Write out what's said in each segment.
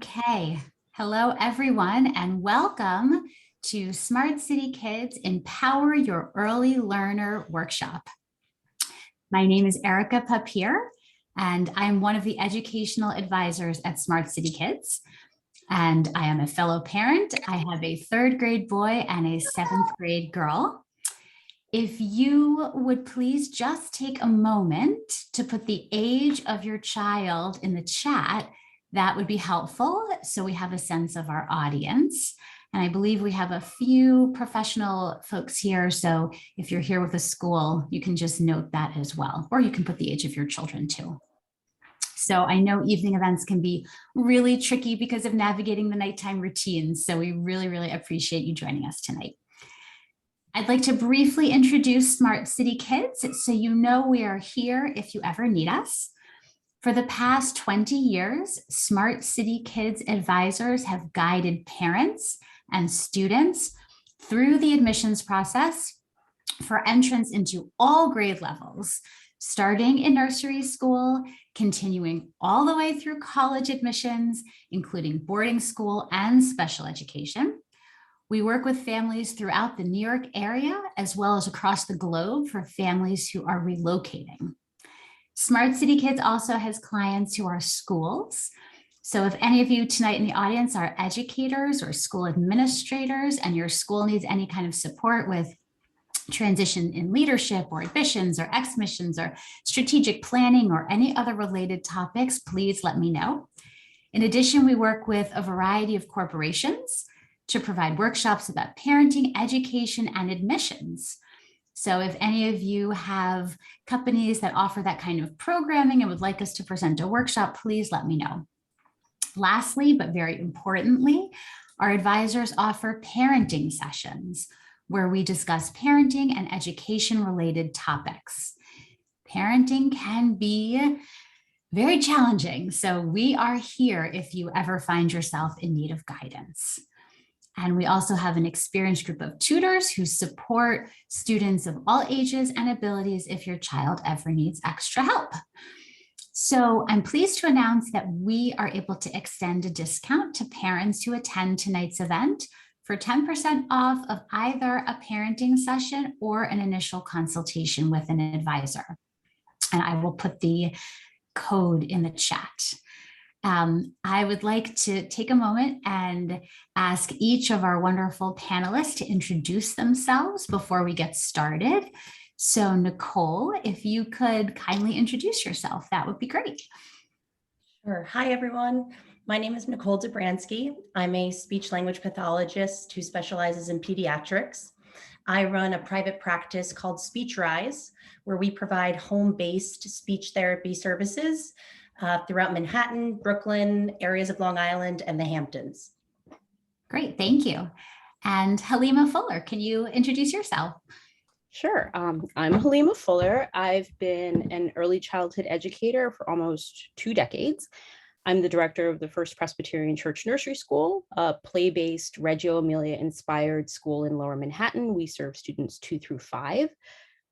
Okay, hello everyone and welcome to Smart City Kids Empower Your Early Learner Workshop. My name is Erica Papier and I'm one of the educational advisors at Smart City Kids. And I am a fellow parent. I have a 3rd grade boy and a 7th grade girl. If you would please just take a moment to put the age of your child in the chat, that would be helpful so we have a sense of our audience. And I believe we have a few professional folks here. So if you're here with a school, you can just note that as well, or you can put the age of your children too. So I know evening events can be really tricky because of navigating the nighttime routines. So we really appreciate you joining us tonight. I'd like to briefly introduce Smart City Kids so you know we are here if you ever need us. For the past 20 years, Smart City Kids advisors have guided parents and students through the admissions process for entrance into all grade levels, starting in nursery school, continuing all the way through college admissions, including boarding school and special education. We work with families throughout the New York area, as well as across the globe for families who are relocating. Smart City Kids also has clients who are schools. So if any of you tonight in the audience are educators or school administrators and your school needs any kind of support with transition in leadership or admissions or exmissions or strategic planning or any other related topics, please let me know. In addition, we work with a variety of corporations to provide workshops about parenting, education, and admissions. So if any of you have companies that offer that kind of programming and would like us to present a workshop, please let me know. Lastly, but very importantly, our advisors offer parenting sessions where we discuss parenting and education related topics. Parenting can be very challenging, so we are here if you ever find yourself in need of guidance. And we also have an experienced group of tutors who support students of all ages and abilities if your child ever needs extra help. So I'm pleased to announce that we are able to extend a discount to parents who attend tonight's event for 10% off of either a parenting session or an initial consultation with an advisor. And I will put the code in the chat. I would like to take a moment and ask each of our wonderful panelists to introduce themselves before we get started. So Nicole, if you could kindly introduce yourself, that would be great. Sure. Hi, everyone. My name is Nicole Dobranski. I'm a speech language pathologist who specializes in pediatrics. I run a private practice called SpeechRise, where we provide home-based speech therapy services throughout Manhattan, Brooklyn, areas of Long Island, and the Hamptons. Great, thank you. And Halima Fuller, can you introduce yourself? Sure. I'm Halima Fuller. I've been an early childhood educator for almost 2 decades. I'm the director of the First Presbyterian Church Nursery School, a play-based Reggio Emilia-inspired school in Lower Manhattan. We serve students 2 through 5.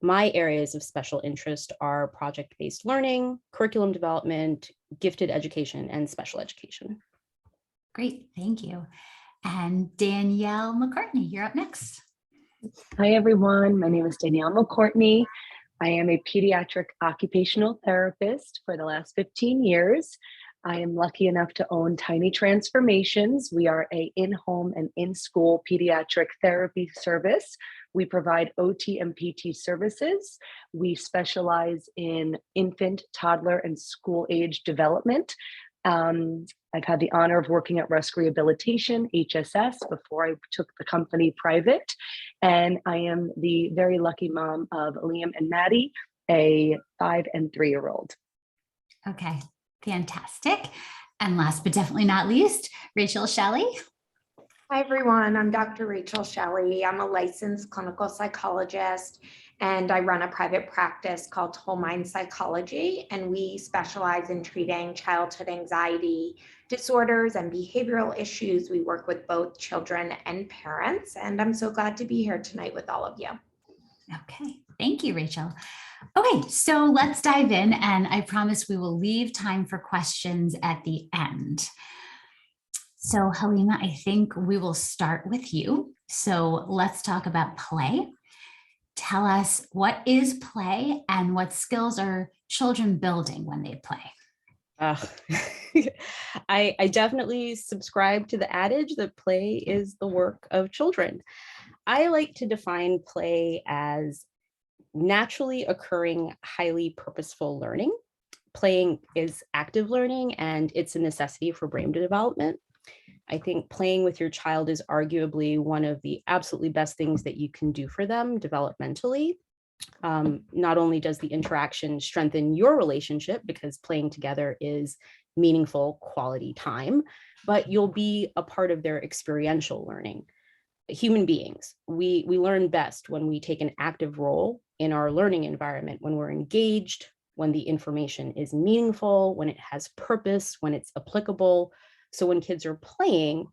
My areas of special interest are project-based learning, curriculum development, gifted education, and special education. Great, thank you. And Danielle MacCourtney, you're up next. Hi, everyone. My name is Danielle MacCourtney. I am a pediatric occupational therapist for the last 15 years. I am lucky enough to own Tiny Transformations. We are an in-home and in-school pediatric therapy service. We provide OT and PT services. We specialize in infant, toddler, and school age development. I've had the honor of working at Rusk Rehabilitation, HSS, before I took the company private. And I am the very lucky mom of Liam and Maddie, a 5- and 3-year-old. Okay, fantastic. And last but definitely not least, Rachel Shelley. Hi, everyone. I'm Dr. Rachel Shelley. I'm a licensed clinical psychologist, and I run a private practice called Whole Mind Psychology, and we specialize in treating childhood anxiety disorders and behavioral issues. We work with both children and parents, and I'm so glad to be here tonight with all of you. Okay, thank you, Rachel. Okay, so let's dive in, and I promise we will leave time for questions at the end. So Halima, I think we will start with you. So let's talk about play. Tell us, what is play and what skills are children building when they play? Uh, I definitely subscribe to the adage that play is the work of children. I like to define play as naturally occurring, highly purposeful learning. Playing is active learning and it's a necessity for brain development. I think playing with your child is arguably one of the absolutely best things that you can do for them developmentally. Not only does the interaction strengthen your relationship because playing together is meaningful quality time, but you'll be a part of their experiential learning. Human beings, we learn best when we take an active role in our learning environment, when we're engaged, when the information is meaningful, when it has purpose, when it's applicable. So when kids are playing,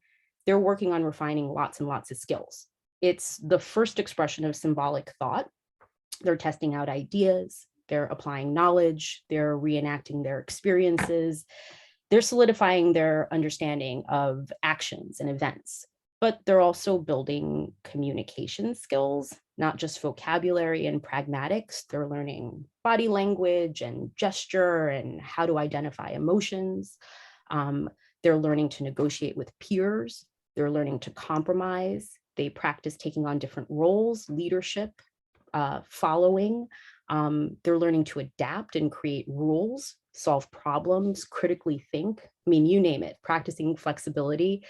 they're working on refining lots and lots of skills. It's the first expression of symbolic thought. They're testing out ideas, they're applying knowledge, they're reenacting their experiences, they're solidifying their understanding of actions and events, but they're also building communication skills, not just vocabulary and pragmatics. They're learning body language and gesture and how to identify emotions. They're learning to negotiate with peers. They're learning to compromise. They practice taking on different roles, leadership, following. They're learning to adapt and create rules, solve problems, critically think. I mean, you name it, practicing flexibility.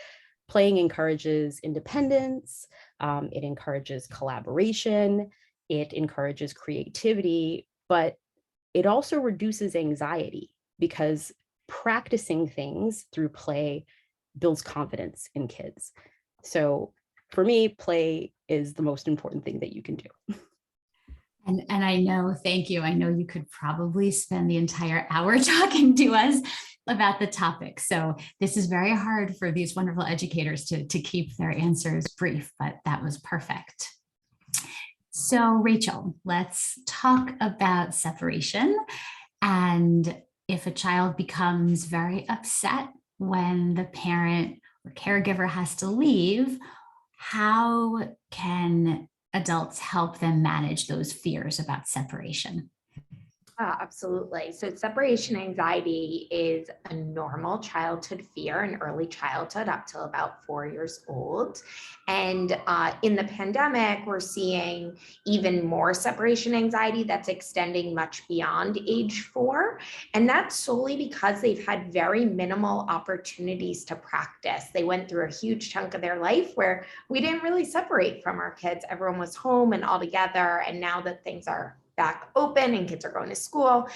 Playing encourages independence. It encourages collaboration. It encourages creativity, but it also reduces anxiety because practicing things through play builds confidence in kids. So for me, play is the most important thing that you can do. And I know, thank you. I know you could probably spend the entire hour talking to us about the topic. So this is very hard for these wonderful educators to keep their answers brief, but that was perfect. So Rachel, let's talk about separation. And if a child becomes very upset when the parent or caregiver has to leave, how can adults help them manage those fears about separation? Absolutely. So separation anxiety is a normal childhood fear in early childhood up till about 4 years old. And in the pandemic, we're seeing even more separation anxiety that's extending much beyond age 4. And that's solely because they've had very minimal opportunities to practice. They went through a huge chunk of their life where we didn't really separate from our kids. Everyone was home and all together. And now that things are back open and kids are going to school,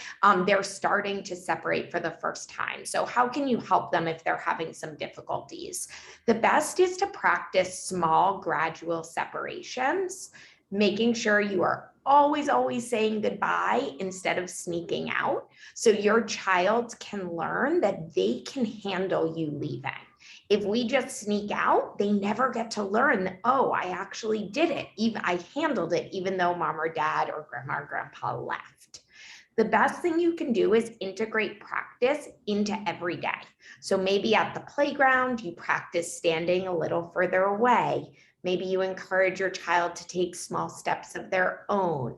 they're starting to separate for the first time. So how can you help them if they're having some difficulties? The best is to practice small, gradual separations, making sure you are always saying goodbye instead of sneaking out. So your child can learn that they can handle you leaving. If we just sneak out, they never get to learn that, oh, I actually did it. I handled it, even though mom or dad or grandma or grandpa left. The best thing you can do is integrate practice into every day. So maybe at the playground, you practice standing a little further away. Maybe you encourage your child to take small steps of their own.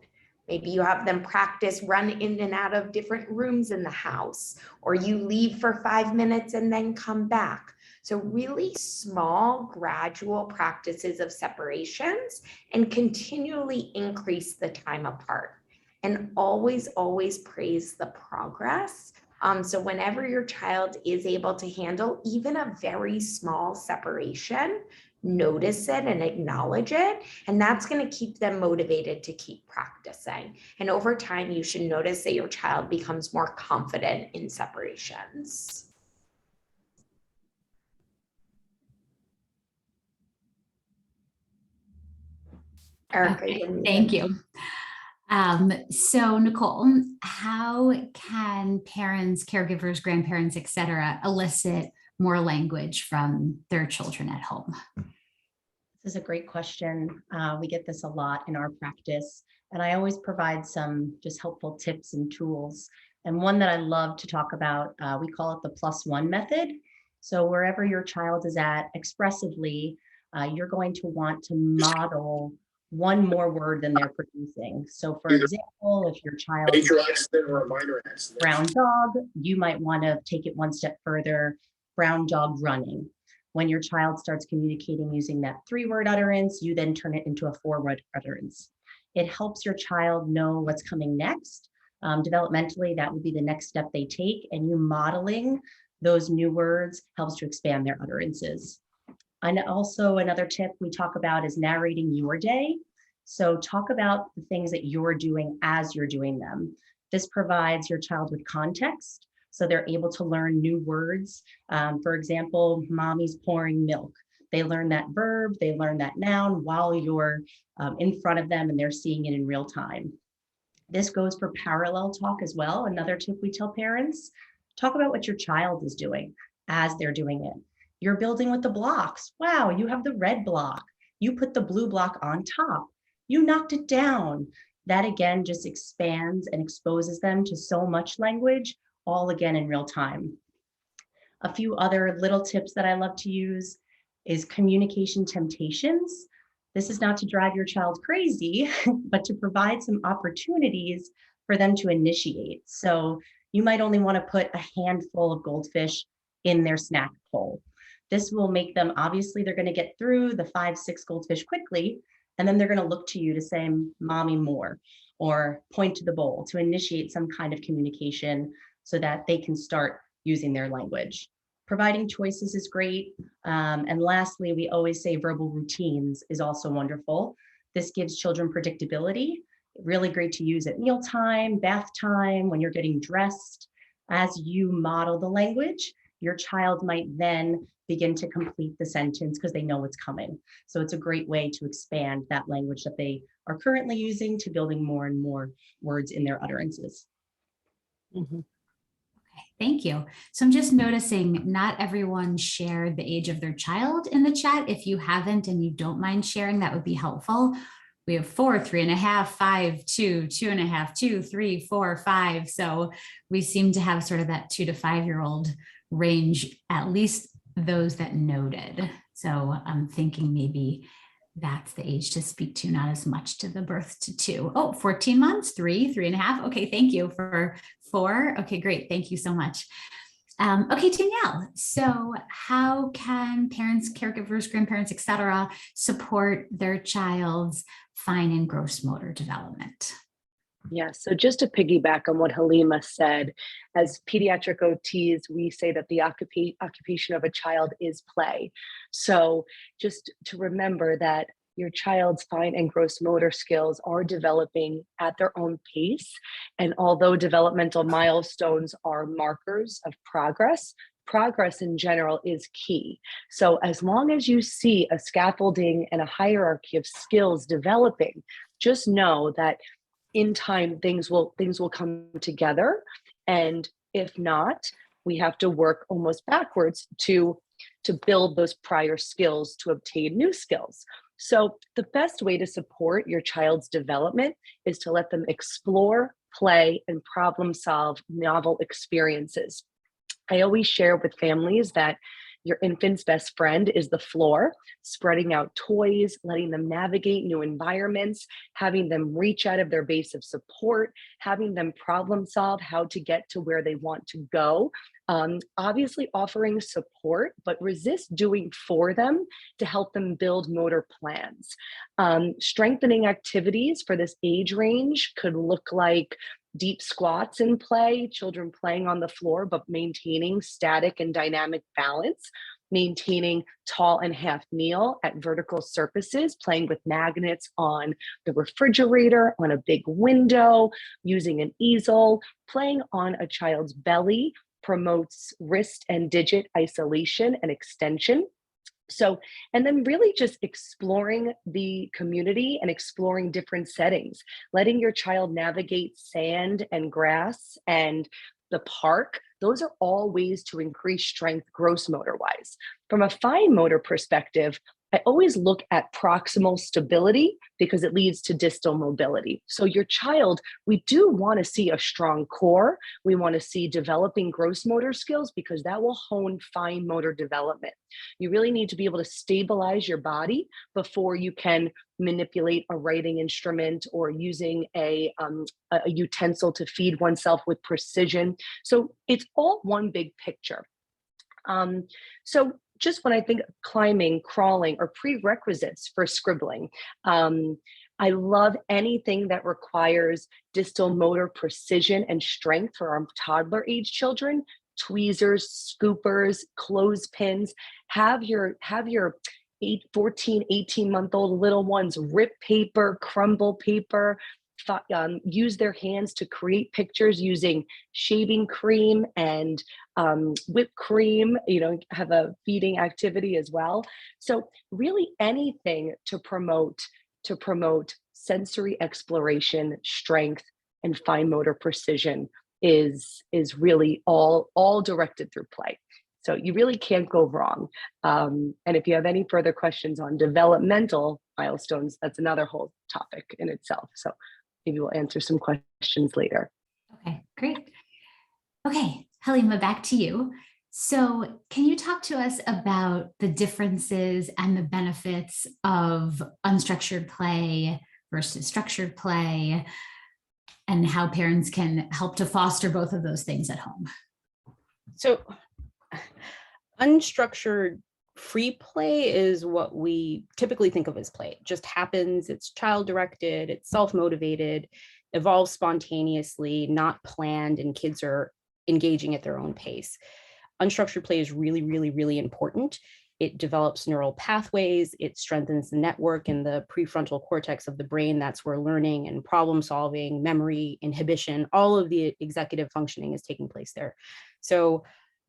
Maybe you have them practice run in and out of different rooms in the house, or you leave for 5 minutes and then come back. So really small, gradual practices of separations and continually increase the time apart. And always praise the progress. So whenever your child is able to handle even a very small separation, notice it and acknowledge it. And that's going to keep them motivated to keep practicing. And over time, you should notice that your child becomes more confident in separations. Erica, Okay, thank you. So Nicole, how can parents, caregivers, grandparents, et cetera, elicit more language from their children at home? This is a great question. We get this a lot in our practice, and I always provide some just helpful tips and tools. And one that I love to talk about, we call it the +1 method. So wherever your child is at expressively, you're going to want to model one more word than they're producing. So for example, if your child is brown dog, you might want to take it one step further, brown dog running. When your child starts communicating using that 3-word utterance, you then turn it into a 4-word utterance. It helps your child know what's coming next. Developmentally, that would be the next step they take, and you modeling those new words helps to expand their utterances. And also another tip we talk about is narrating your day. So talk about the things that you're doing as you're doing them. This provides your child with context, so they're able to learn new words. For example, mommy's pouring milk. They learn that verb, they learn that noun while you're in front of them and they're seeing it in real time. This goes for parallel talk as well. Another tip we tell parents, talk about what your child is doing as they're doing it. You're building with the blocks. Wow, you have the red block. You put the blue block on top. You knocked it down. That again just expands and exposes them to so much language, all again in real time. A few other little tips that I love to use is communication temptations. This is not to drive your child crazy, but to provide some opportunities for them to initiate. So you might only want to put a handful of goldfish in their snack bowl. This will make them, obviously, they're going to get through the 5, 6 goldfish quickly, and then they're going to look to you to say, mommy, more, or point to the bowl to initiate some kind of communication so that they can start using their language. Providing choices is great. And lastly, we always say verbal routines is also wonderful. This gives children predictability. Really great to use at mealtime, bath time, when you're getting dressed. As you model the language, your child might then begin to complete the sentence because they know what's coming. So it's a great way to expand that language that they are currently using to building more and more words in their utterances. Okay, thank you. So I'm just noticing not everyone shared the age of their child in the chat. If you haven't and you don't mind sharing, that would be helpful. We have 4, 3.5, 5, 2, 2.5, 2, 3, 4, 5. So we seem to have sort of that 2 to 5-year-old range, at least those that noted. So I'm thinking maybe that's the age to speak to, not as much to the birth to 2. Oh, 14 months, 3, 3.5. Okay, thank you for 4. Okay, great. Thank you so much. Okay, Danielle. So how can parents, caregivers, grandparents, etc., support their child's fine and gross motor development? Yeah, so just to piggyback on what Halima said, as pediatric OTs, we say that the occupation of a child is play. So just to remember that your child's fine and gross motor skills are developing at their own pace. And although developmental milestones are markers of progress, progress in general is key. So as long as you see a scaffolding and a hierarchy of skills developing, just know that in time things will come together. And if not, we have to work almost backwards to build those prior skills to obtain new skills. So the best way to support your child's development is to let them explore, play, and problem solve novel experiences. I always share with families that your infant's best friend is the floor, spreading out toys, letting them navigate new environments, having them reach out of their base of support, having them problem solve how to get to where they want to go. Obviously offering support, but resist doing for them to help them build motor plans. Strengthening activities for this age range could look like deep squats in play, children playing on the floor, but maintaining static and dynamic balance, maintaining tall and half kneel at vertical surfaces, playing with magnets on the refrigerator, on a big window, using an easel, playing on a child's belly promotes wrist and digit isolation and extension. So, and then really just exploring the community and exploring different settings, letting your child navigate sand and grass and the park. Those are all ways to increase strength gross motor wise. From a fine motor perspective, I always look at proximal stability because it leads to distal mobility. So your child, we do want to see a strong core. We want to see developing gross motor skills because that will hone fine motor development. You really need to be able to stabilize your body before you can manipulate a writing instrument or using a utensil to feed oneself with precision. So it's all one big picture. So just when I think of climbing, crawling, or prerequisites for scribbling, I love anything that requires distal motor precision and strength for our toddler age children. Tweezers, scoopers, clothespins. Have your 14, 18-month-old little ones rip paper, crumble paper, use their hands to create pictures using shaving cream and whipped cream, have a feeding activity as well. So really anything to promote sensory exploration, strength, and fine motor precision is really all directed through play. So you really can't go wrong. And if you have any further questions on developmental milestones, that's another whole topic in itself. So maybe we'll answer some questions later. Okay, great. Okay, Halima, back to you. So can you talk to us about the differences and the benefits of unstructured play versus structured play and how parents can help to foster both of those things at home? So unstructured free play is what we typically think of as play. It just happens, it's child-directed, it's self-motivated, evolves spontaneously, not planned, and kids are engaging at their own pace. Unstructured play is really, really, really important. It develops neural pathways, it strengthens the network in the prefrontal cortex of the brain. That's where learning and problem solving, memory, inhibition, all of the executive functioning is taking place there. So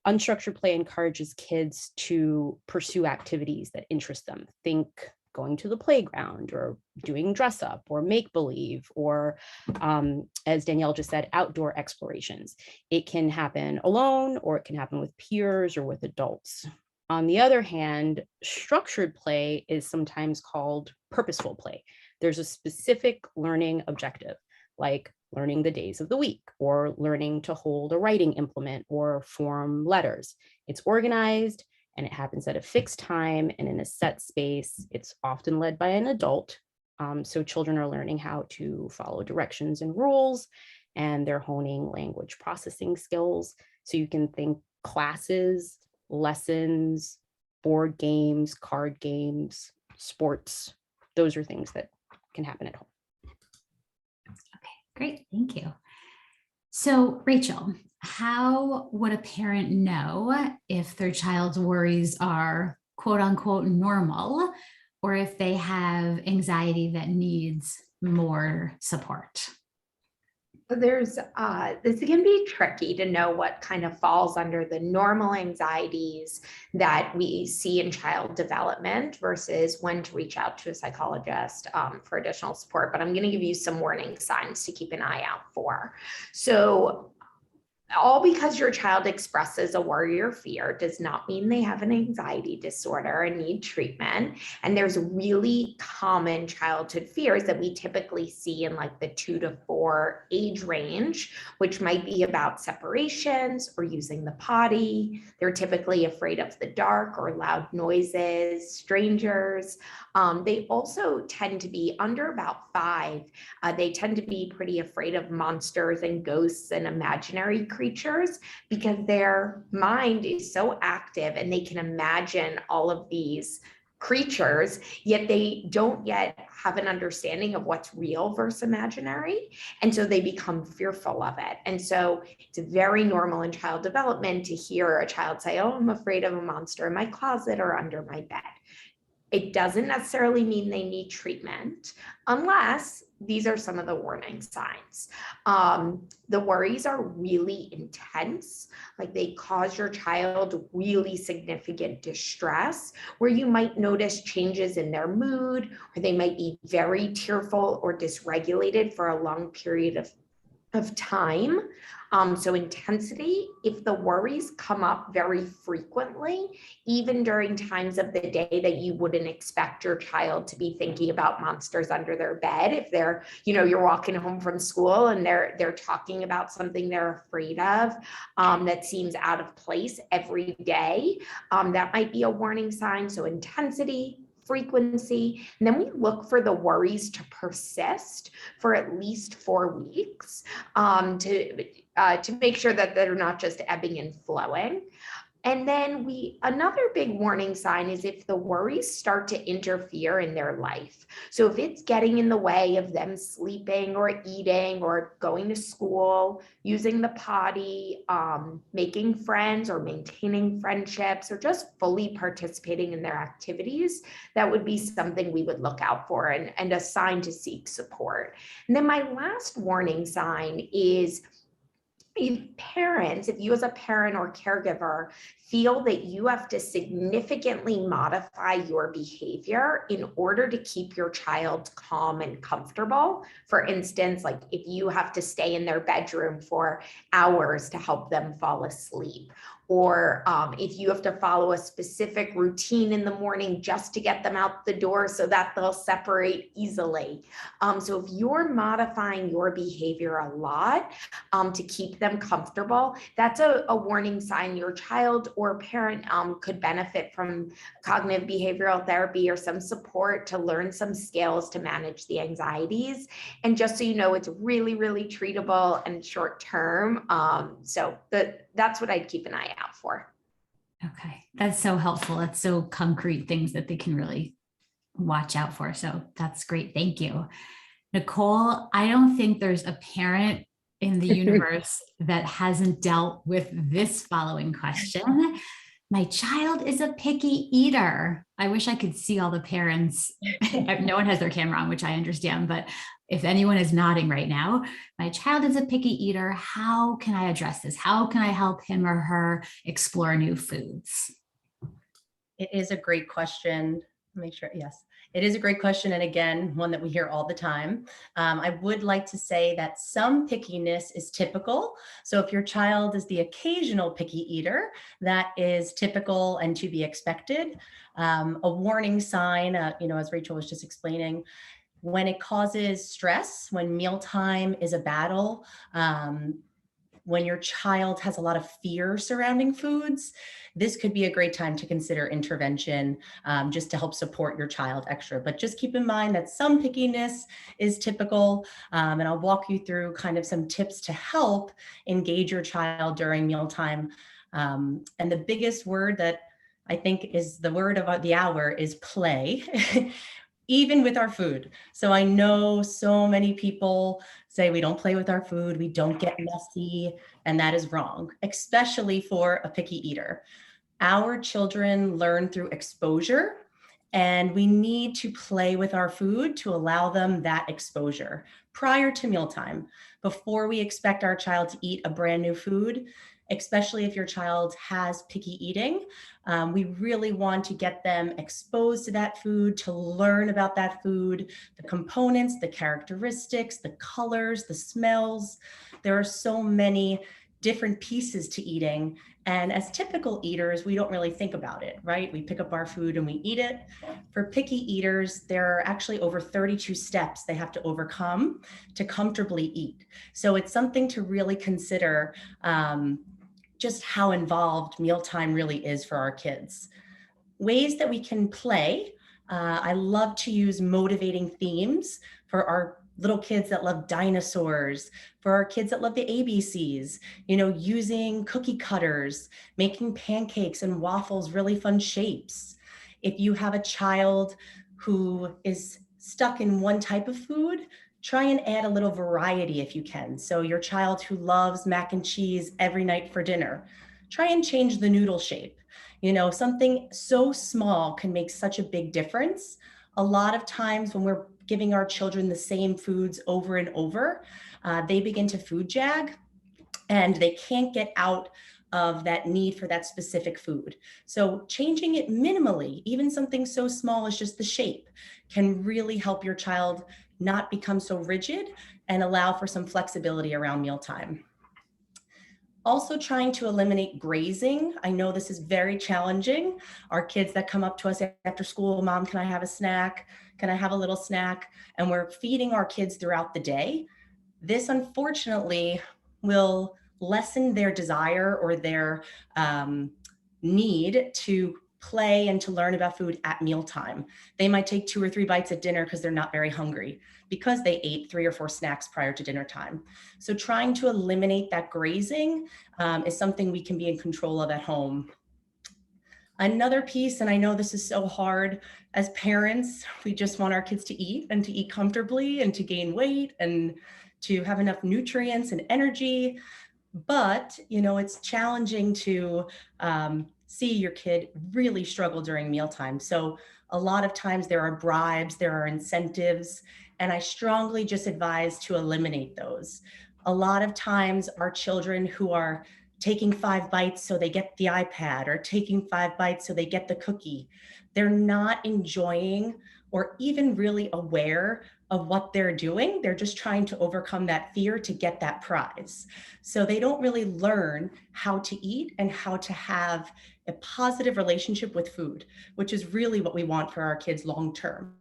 unstructured play encourages kids to pursue activities that interest them. Think going to the playground or doing dress up or make believe, or as Danielle just said, outdoor explorations. It can happen alone or it can happen with peers or with adults. On the other hand, structured play is sometimes called purposeful play. There's a specific learning objective, like learning the days of the week or learning to hold a writing implement or form letters. It's organized and it happens at a fixed time and in a set space. It's often led by an adult. So children are learning how to follow directions and rules, and they're honing language processing skills. So you can think classes, lessons, board games, card games, sports. Those are things that can happen at home. Okay, great, thank you. So Rachel, how would a parent know if their child's worries are quote unquote normal, or if they have anxiety that needs more support? This can be tricky to know what kind of falls under the normal anxieties that we see in child development versus when to reach out to a psychologist for additional support. But I'm going to give you some warning signs to keep an eye out for. So all because your child expresses a worry or fear does not mean they have an anxiety disorder and need treatment. And there's really common childhood fears that we typically see in like the 2 to 4 age range, which might be about separations or using the potty. They're typically afraid of the dark or loud noises, strangers. They also tend to be under about 5. They tend to be pretty afraid of monsters and ghosts and imaginary creatures because their mind is so active and they can imagine all of these creatures, yet they don't yet have an understanding of what's real versus imaginary. And so they become fearful of it. And so it's very normal in child development to hear a child say, oh, I'm afraid of a monster in my closet or under my bed. It doesn't necessarily mean they need treatment unless these are some of the warning signs. The worries are really intense, like they cause your child really significant distress, where you might notice changes in their mood, or they might be very tearful or dysregulated for a long period of of time. So intensity, if the worries come up very frequently, even during times of the day that you wouldn't expect your child to be thinking about monsters under their bed, if they're, you're walking home from school and they're talking about something they're afraid of, that seems out of place every day, that might be a warning sign. So intensity, frequency, and then we look for the worries to persist for at least 4 weeks, to make sure that they're not just ebbing and flowing. And then another big warning sign is if the worries start to interfere in their life. So if it's getting in the way of them sleeping or eating or going to school, using the potty, making friends or maintaining friendships, or just fully participating in their activities, that would be something we would look out for and a sign to seek support. And then my last warning sign is if you as a parent or caregiver feel that you have to significantly modify your behavior in order to keep your child calm and comfortable. For instance, like if you have to stay in their bedroom for hours to help them fall asleep, or if you have to follow a specific routine in the morning just to get them out the door so that they'll separate easily. So if you're modifying your behavior a lot to keep them comfortable, that's a warning sign your child or parent could benefit from cognitive behavioral therapy or some support to learn some skills to manage the anxieties. And just so you know, it's really, really treatable and short term. So that's what I'd keep an eye out for. Okay, that's so helpful. That's so concrete things that they can really watch out for. So that's great. Thank you. Nicole, I don't think there's a parent in the universe that hasn't dealt with this following question. My child is a picky eater. I wish I could see all the parents. No one has their camera on, which I understand, but if anyone is nodding right now, my child is a picky eater. How can I address this? How can I help him or her explore new foods? It is a great question. Make sure, yes. It is a great question, and again, one that we hear all the time. I would like to say that some pickiness is typical. So if your child is the occasional picky eater, that is typical and to be expected. A warning sign, as Rachel was just explaining, when it causes stress, when mealtime is a battle, when your child has a lot of fear surrounding foods, this could be a great time to consider intervention, just to help support your child extra. But just keep in mind that some pickiness is typical, and I'll walk you through kind of some tips to help engage your child during mealtime. And the biggest word that I think is the word of the hour is play. Even with our food. So I know so many people say we don't play with our food, we don't get messy, and that is wrong, especially for a picky eater. Our children learn through exposure, and we need to play with our food to allow them that exposure prior to mealtime, before we expect our child to eat a brand new food. Especially if your child has picky eating, we really want to get them exposed to that food, to learn about that food, the components, the characteristics, the colors, the smells. There are so many different pieces to eating. And as typical eaters, we don't really think about it, right? We pick up our food and we eat it. For picky eaters, there are actually over 32 steps they have to overcome to comfortably eat. So it's something to really consider, just how involved mealtime really is for our kids. Ways that we can play. I love to use motivating themes for our little kids that love dinosaurs, for our kids that love the ABCs, using cookie cutters, making pancakes and waffles really fun shapes. If you have a child who is stuck in one type of food, try and add a little variety if you can. So your child who loves mac and cheese every night for dinner, try and change the noodle shape. Something so small can make such a big difference. A lot of times when we're giving our children the same foods over and over, they begin to food jag and they can't get out of that need for that specific food. So changing it minimally, even something so small as just the shape, can really help your child not become so rigid and allow for some flexibility around mealtime. Also trying to eliminate grazing. I know this is very challenging. Our kids that come up to us after school, Mom, can I have a snack? Can I have a little snack? And we're feeding our kids throughout the day. This unfortunately will lessen their desire or their need to play and to learn about food at mealtime. They might take 2 or 3 bites at dinner because they're not very hungry because they ate 3 or 4 snacks prior to dinner time. So trying to eliminate that grazing is something we can be in control of at home. Another piece, and I know this is so hard as parents, we just want our kids to eat and to eat comfortably and to gain weight and to have enough nutrients and energy. But, you know, it's challenging to see your kid really struggle during mealtime. So a lot of times there are bribes, there are incentives, and I strongly just advise to eliminate those. A lot of times our children who are taking 5 bites so they get the iPad or taking 5 bites so they get the cookie, they're not enjoying or even really aware of what they're doing. They're just trying to overcome that fear to get that prize. So they don't really learn how to eat and how to have a positive relationship with food, which is really what we want for our kids long term.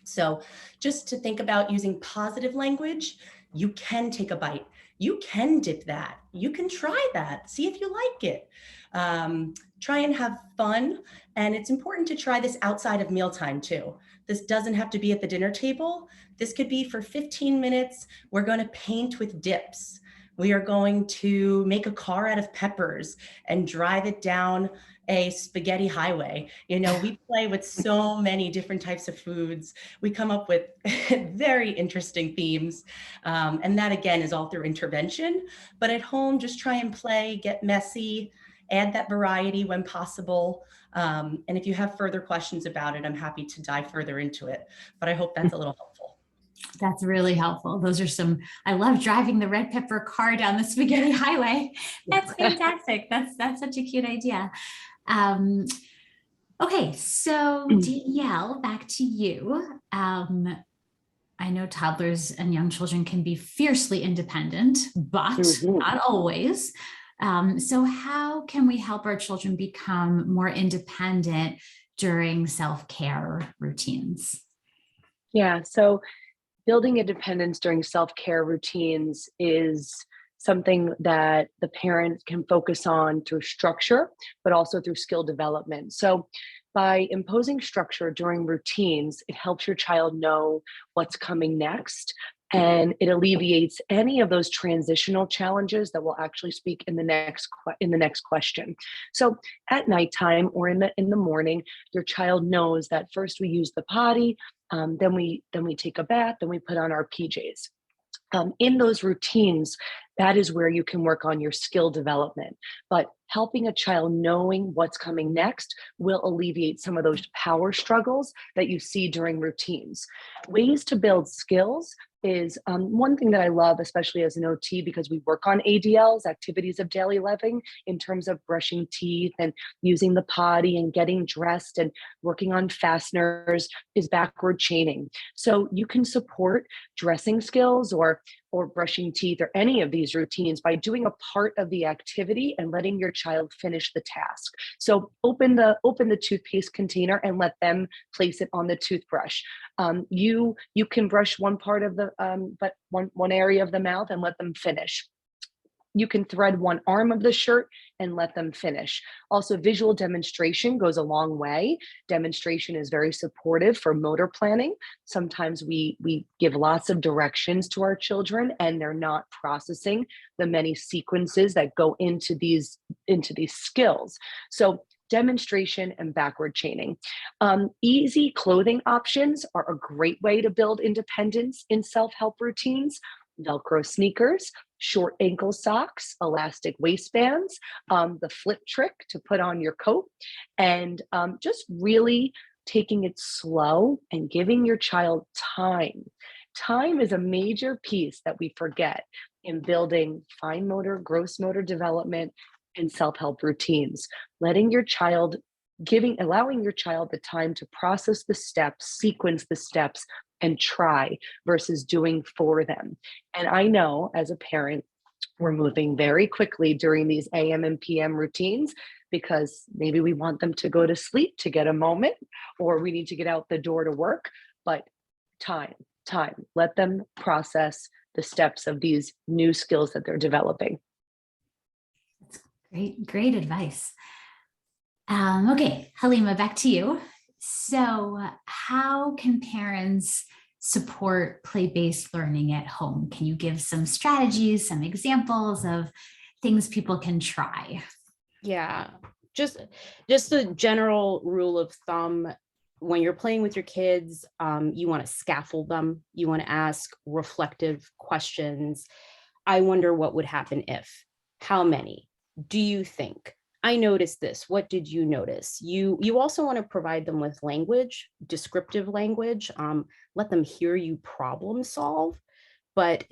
So just to think about using positive language, you can take a bite. You can dip that. You can try that. See if you like it. Try and have fun. And it's important to try this outside of mealtime too. This doesn't have to be at the dinner table. This could be for 15 minutes. We're going to paint with dips. We are going to make a car out of peppers and drive it down a spaghetti highway. You know, we play with so many different types of foods. We come up with very interesting themes. And that again is all through intervention. But at home, just try and play, get messy, add that variety when possible. And if you have further questions about it, I'm happy to dive further into it. But I hope that's a little helpful. That's really helpful. Those are some, I love driving the red pepper car down the spaghetti highway. That's fantastic. That's such a cute idea. Okay, so Danielle, back to you. I know toddlers and young children can be fiercely independent, but not always. So how can we help our children become more independent during self-care routines? Yeah, so building independence during self-care routines is something that the parent can focus on through structure, but also through skill development. So by imposing structure during routines, it helps your child know what's coming next, and it alleviates any of those transitional challenges that we'll actually speak in the next question. So at nighttime or in the morning, your child knows that first we use the potty, then we take a bath, then we put on our PJs. In those routines, that is where you can work on your skill development. But helping a child knowing what's coming next will alleviate some of those power struggles that you see during routines. Ways to build skills is one thing that I love, especially as an OT, because we work on ADLs, activities of daily living, in terms of brushing teeth and using the potty and getting dressed and working on fasteners, is backward chaining. So you can support dressing skills or brushing teeth or any of these routines by doing a part of the activity and letting your child finish the task. So open the toothpaste container and let them place it on the toothbrush. You can brush one part of the but one area of the mouth and let them finish. You can thread one arm of the shirt and let them finish. Also, visual demonstration goes a long way. Demonstration is very supportive for motor planning. Sometimes we give lots of directions to our children and they're not processing the many sequences that go into these skills. So demonstration and backward chaining. Easy clothing options are a great way to build independence in self-help routines. Velcro sneakers, short ankle socks, elastic waistbands, the flip trick to put on your coat, and just really taking it slow and giving your child time. Time is a major piece that we forget in building fine motor, gross motor development, and self-help routines. Allowing your child the time to process the steps, sequence the steps, and try versus doing for them. And I know as a parent, we're moving very quickly during these AM and PM routines because maybe we want them to go to sleep to get a moment, or we need to get out the door to work. But time, let them process the steps of these new skills that they're developing. Great advice. Okay, Halima, back to you. So how can parents support play-based learning at home? Can you give some strategies, some examples of things people can try? Yeah, just the general rule of thumb. When you're playing with your kids, you want to scaffold them. You want to ask reflective questions. I wonder what would happen if. How many? Do you think? I noticed this. What did you notice? You also want to provide them with language, descriptive language. Let them hear you problem solve. But,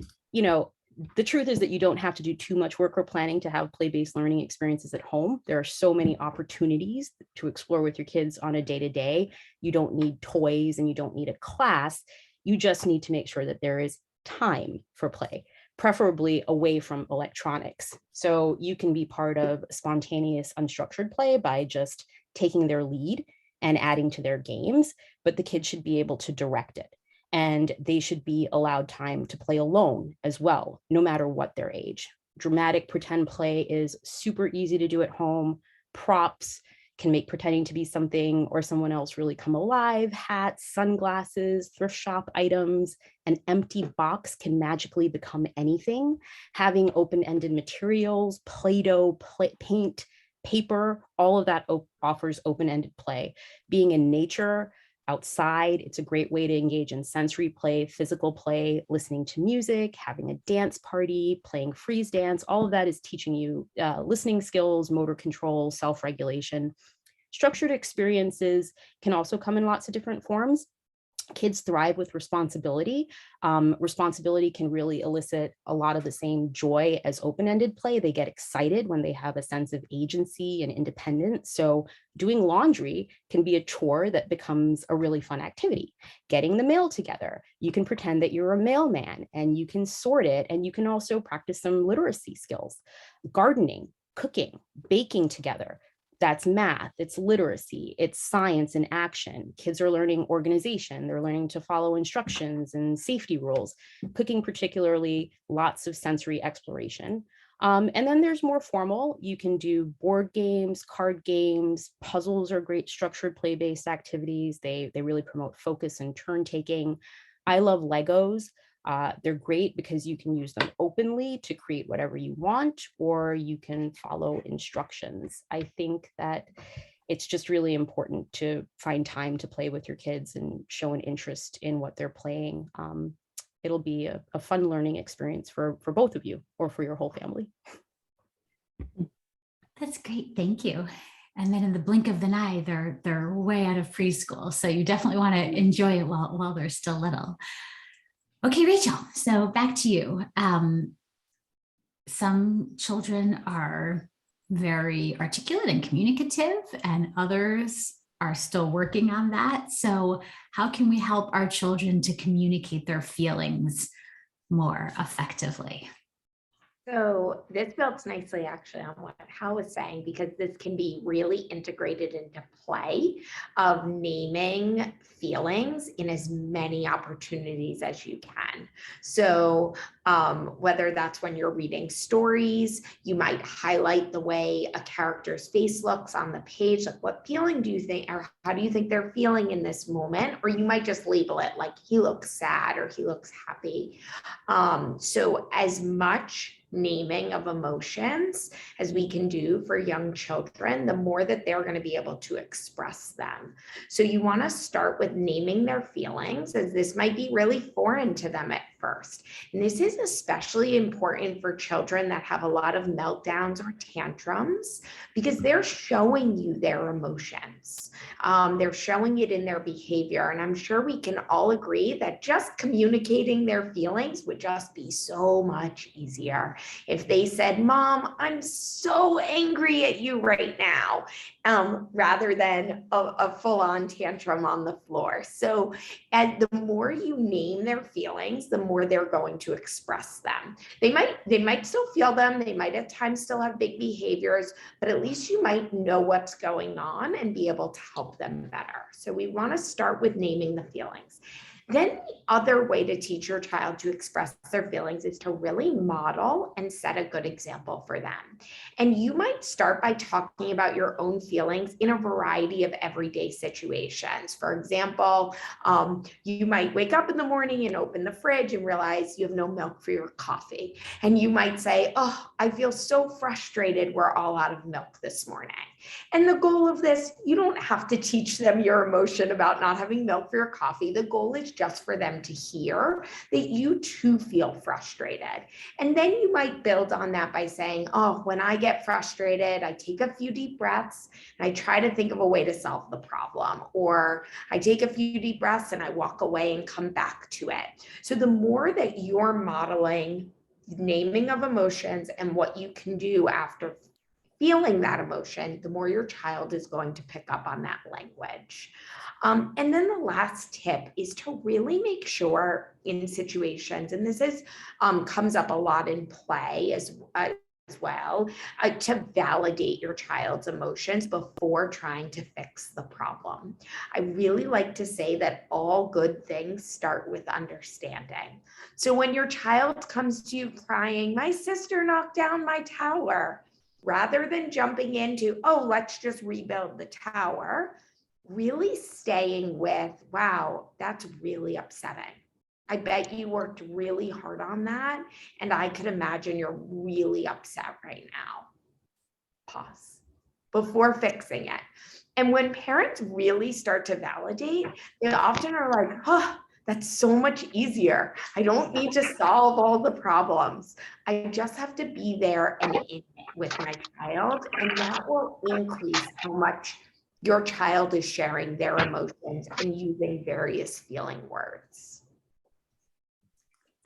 the truth is that you don't have to do too much work or planning to have play-based learning experiences at home. There are so many opportunities to explore with your kids on a day-to-day. You don't need toys and you don't need a class. You just need to make sure that there is time for play, preferably away from electronics. So you can be part of spontaneous, unstructured play by just taking their lead and adding to their games, but the kids should be able to direct it. And they should be allowed time to play alone as well, no matter what their age. Dramatic pretend play is super easy to do at home. Props can make pretending to be something or someone else really come alive. Hats, sunglasses, thrift shop items. An empty box can magically become anything. Having open-ended materials, Play-Doh, paint, paper, all of that offers open-ended play. Being in nature, outside, it's a great way to engage in sensory play, physical play, listening to music, having a dance party, playing freeze dance. All of that is teaching you listening skills, motor control, self-regulation. Structured experiences can also come in lots of different forms. Kids thrive with responsibility. Responsibility can really elicit a lot of the same joy as open-ended play. They get excited when they have a sense of agency and independence. So doing laundry can be a chore that becomes a really fun activity. Getting the mail together, you can pretend that you're a mailman and you can sort it, and you can also practice some literacy skills. Gardening, cooking, baking together. That's math, it's literacy, it's science in action. Kids are learning organization, they're learning to follow instructions and safety rules. Cooking particularly, lots of sensory exploration. And then there's more formal. You can do board games, card games, puzzles are great structured play-based activities. They really promote focus and turn taking. I love Legos. They're great because you can use them openly to create whatever you want, or you can follow instructions. I think that it's just really important to find time to play with your kids and show an interest in what they're playing. It'll be a fun learning experience for both of you or for your whole family. That's great. Thank you. And then in the blink of an eye, they're way out of preschool. So you definitely want to enjoy it while they're still little. Okay, Rachel, so back to you. Some children are very articulate and communicative, and others are still working on that. So how can we help our children to communicate their feelings more effectively? So this builds nicely actually on what Hal was saying, because this can be really integrated into play of naming feelings in as many opportunities as you can. So whether that's when you're reading stories, you might highlight the way a character's face looks on the page, like what feeling do you think, or how do you think they're feeling in this moment? Or you might just label it like he looks sad or he looks happy. So as much naming of emotions as we can do for young children, the more that they're going to be able to express them. So you want to start with naming their feelings, as this might be really foreign to them at first. And this is especially important for children that have a lot of meltdowns or tantrums because they're showing you their emotions. They're showing it in their behavior. And I'm sure we can all agree that just communicating their feelings would just be so much easier if they said, "Mom, I'm so angry at you right now," rather than a full-on tantrum on the floor. So the more you name their feelings, the more they're going to express them. They might still feel them. They might at times still have big behaviors, but at least you might know what's going on and be able to help them better. So we want to start with naming the feelings. Then the other way to teach your child to express their feelings is to really model and set a good example for them. And you might start by talking about your own feelings in a variety of everyday situations. For example, you might wake up in the morning and open the fridge and realize you have no milk for your coffee. And you might say, "Oh, I feel so frustrated. We're all out of milk this morning." And the goal of this, you don't have to teach them your emotion about not having milk for your coffee. The goal is just for them to hear that you too feel frustrated. And then you might build on that by saying, "Oh, when I get frustrated, I take a few deep breaths and I try to think of a way to solve the problem." Or I take a few deep breaths and I walk away and come back to it. So the more that you're modeling naming of emotions and what you can do after feeling that emotion, the more your child is going to pick up on that language. And then the last tip is to really make sure in situations, and this is comes up a lot in play as well, to validate your child's emotions before trying to fix the problem. I really like to say that all good things start with understanding. So when your child comes to you crying, "My sister knocked down my tower," rather than jumping into, "Oh, let's just rebuild the tower," really staying with, "Wow, that's really upsetting. I bet you worked really hard on that. And I could imagine you're really upset right now." Pause before fixing it. And when parents really start to validate, they often are like, "Oh, that's so much easier. I don't need to solve all the problems. I just have to be there and in it with my child." And that will increase how much your child is sharing their emotions and using various feeling words.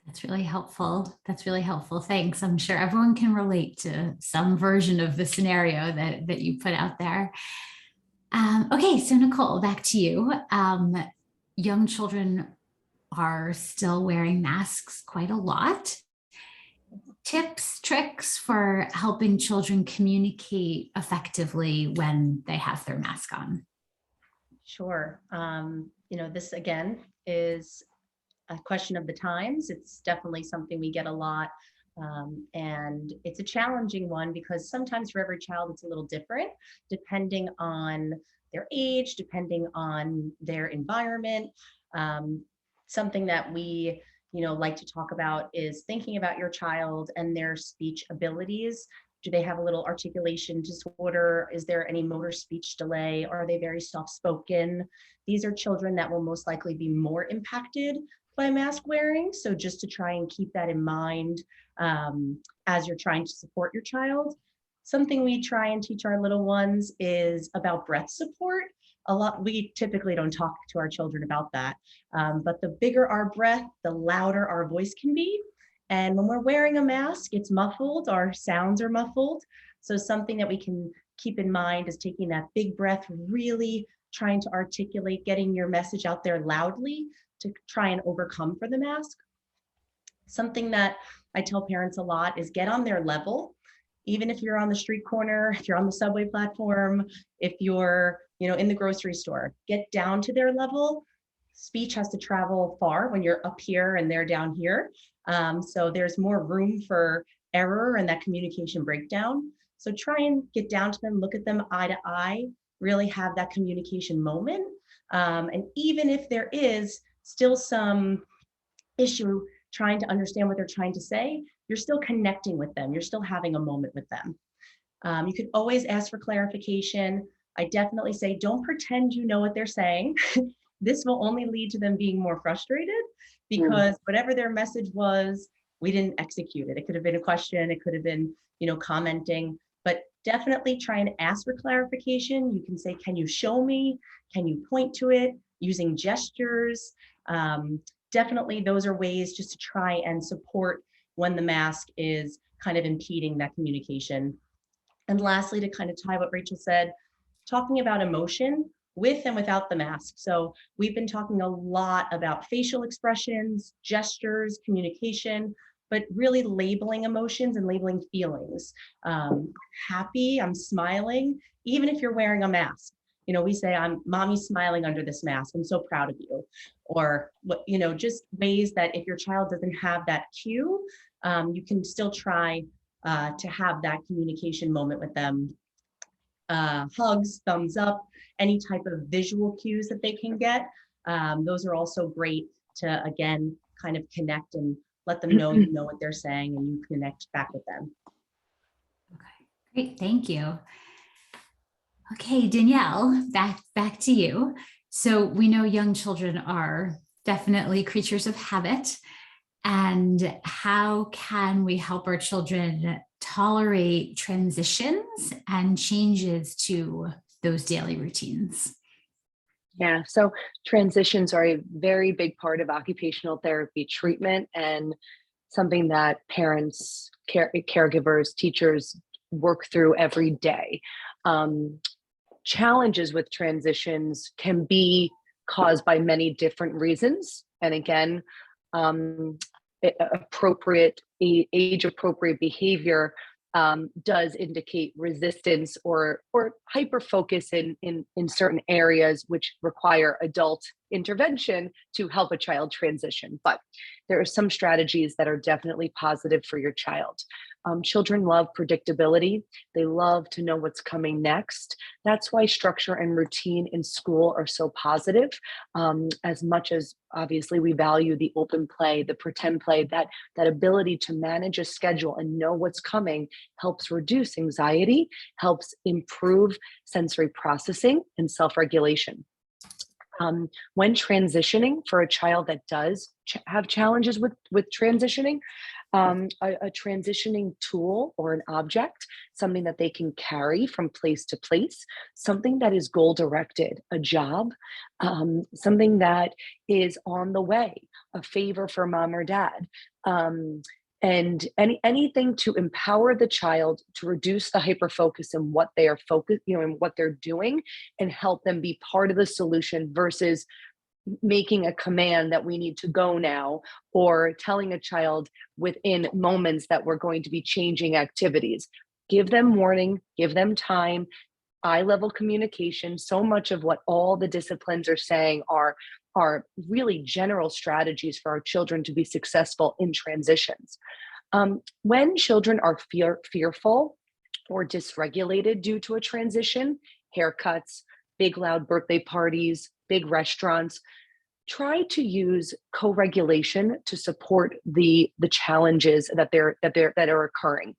That's really helpful. That's really helpful. Thanks. I'm sure everyone can relate to some version of the scenario that you put out there. Okay, so Nicole, back to you. Young children are still wearing masks quite a lot. Tips, tricks for helping children communicate effectively when they have their mask on? Sure. This again is a question of the times. It's definitely something we get a lot. And it's a challenging one because sometimes for every child, it's a little different, depending on their age, depending on their environment. Something that we like to talk about is thinking about your child and their speech abilities. Do they have a little articulation disorder? Is there any motor speech delay? Are they very soft-spoken? These are children that will most likely be more impacted by mask wearing. So just to try and keep that in mind as you're trying to support your child. Something we try and teach our little ones is about breath support. We typically don't talk to our children about that, but the bigger our breath, the louder our voice can be. And when we're wearing a mask, it's muffled, our sounds are muffled. So something that we can keep in mind is taking that big breath, really trying to articulate, getting your message out there loudly to try and overcome for the mask. Something that I tell parents a lot is get on their level. Even if you're on the street corner, if you're on the subway platform, if you're in the grocery store, get down to their level. Speech has to travel far when you're up here and they're down here. So there's more room for error and that communication breakdown. So try and get down to them, look at them eye to eye, really have that communication moment. And even if there is still some issue trying to understand what they're trying to say, you're still connecting with them. You're still having a moment with them. You could always ask for clarification. I definitely say, don't pretend you know what they're saying. this will only lead to them being more frustrated because whatever their message was, we didn't execute it. It could have been a question, it could have been, commenting, but definitely try and ask for clarification. You can say, can you show me? Can you point to it using gestures? Definitely those are ways just to try and support when the mask is kind of impeding that communication. And lastly, to kind of tie what Rachel said, talking about emotion with and without the mask. So we've been talking a lot about facial expressions, gestures, communication, but really labeling emotions and labeling feelings. Happy, I'm smiling, even if you're wearing a mask. We say, mommy's smiling under this mask. I'm so proud of you. Or, just ways that if your child doesn't have that cue, you can still try to have that communication moment with them. Hugs, thumbs up, any type of visual cues that they can get. Those are also great to, again, kind of connect and let them know you know what they're saying and you connect back with them. Okay, great, thank you. Okay, Danielle, back to you. So we know young children are definitely creatures of habit. And how can we help our children tolerate transitions and changes to those daily routines? Yeah, so transitions are a very big part of occupational therapy treatment and something that parents, caregivers, teachers work through every day. Challenges with transitions can be caused by many different reasons. And again, age-appropriate behavior does indicate resistance or hyper focus in certain areas which require adult intervention to help a child transition. But there are some strategies that are definitely positive for your child. Children love predictability. They love to know what's coming next. That's why structure and routine in school are so positive. As much as obviously we value the open play, the pretend play, that ability to manage a schedule and know what's coming helps reduce anxiety, helps improve sensory processing and self-regulation. When transitioning for a child that does have challenges with transitioning, a transitioning tool or an object, something that they can carry from place to place, something that is goal directed, a job, something that is on the way, a favor for mom or dad, and anything to empower the child to reduce the hyperfocus in what they are focused, and what they're doing, and help them be part of the solution versus making a command that we need to go now, or telling a child within moments that we're going to be changing activities. Give them warning, give them time, eye-level communication. So much of what all the disciplines are saying are really general strategies for our children to be successful in transitions. When children are fearful or dysregulated due to a transition, haircuts, big loud birthday parties, big restaurants, try to use co-regulation to support the challenges that are occurring.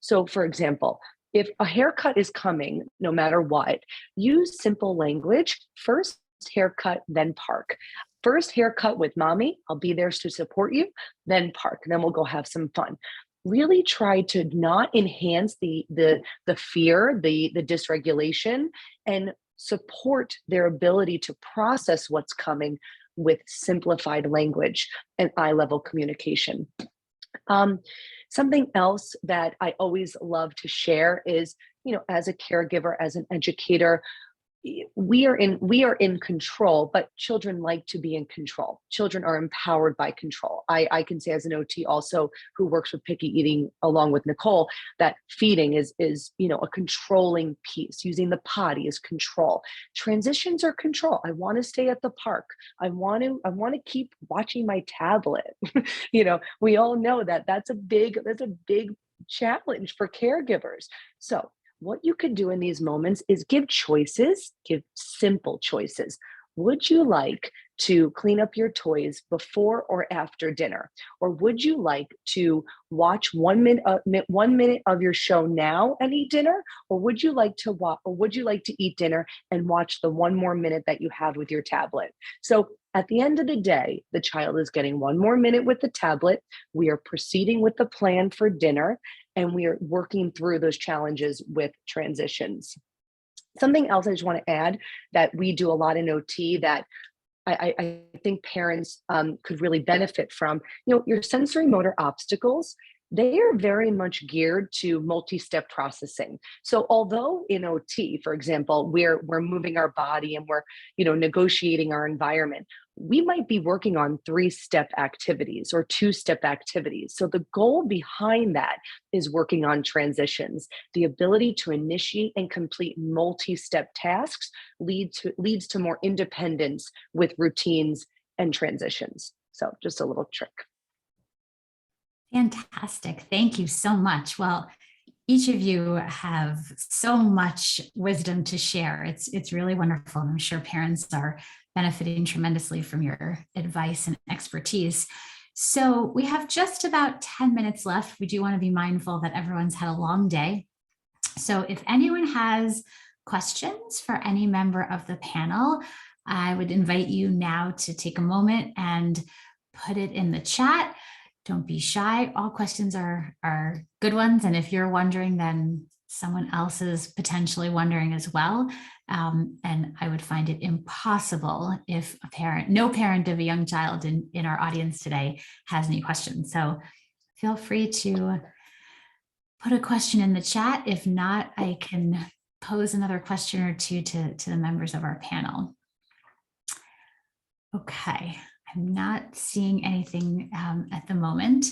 So for example, if a haircut is coming, no matter what, use simple language. First haircut, then park. First haircut with mommy, I'll be there to support you, then park, then we'll go have some fun. Really try to not enhance the fear, the dysregulation, and support their ability to process what's coming with simplified language and eye-level communication. Something else that I always love to share is, as a caregiver, as an educator, we are in control, but children like to be in control. Children are empowered by control. I can say, as an OT also who works with picky eating along with Nicole, that feeding is a controlling piece. Using the potty is control. Transitions are control. I want to stay at the park. I want to keep watching my tablet. We all know that that's a big challenge for caregivers. So what you could do in these moments is give simple choices. Would you like to clean up your toys before or after dinner? Or would you like to watch 1 minute of your show now and eat dinner? Or would you like to eat dinner and watch the one more minute that you have with your tablet? So at the end of the day, the child is getting 1 more minute with the tablet. We are proceeding with the plan for dinner, and we are working through those challenges with transitions. Something else I just want to add that we do a lot in OT that I think parents could really benefit from, your sensory motor obstacles. They are very much geared to multi-step processing. So although in OT, for example, we're moving our body and we're, negotiating our environment, we might be working on 3-step activities or 2-step activities. So the goal behind that is working on transitions. The ability to initiate and complete multi-step tasks leads to more independence with routines and transitions. So just a little trick. Fantastic. Thank you so much. Well, each of you have so much wisdom to share. It's really wonderful. I'm sure parents are benefiting tremendously from your advice and expertise. So we have just about 10 minutes left. We do want to be mindful that everyone's had a long day. So if anyone has questions for any member of the panel, I would invite you now to take a moment and put it in the chat. Don't be shy. All questions are good ones. And if you're wondering, then someone else is potentially wondering as well. And I would find it impossible if no parent of a young child in our audience today has any questions. So feel free to put a question in the chat. If not, I can pose another question or two to the members of our panel. Okay. I'm not seeing anything at the moment.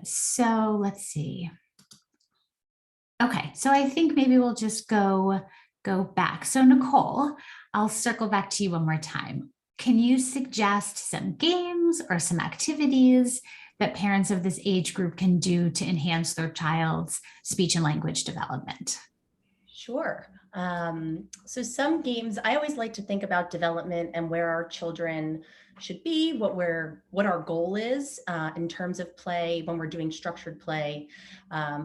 So let's see. Okay, so I think maybe we'll just go back. So Nicole, I'll circle back to you one more time. Can you suggest some games or some activities that parents of this age group can do to enhance their child's speech and language development? Sure. So some games, I always like to think about development and where our children should be, what our goal is in terms of play when we're doing structured play.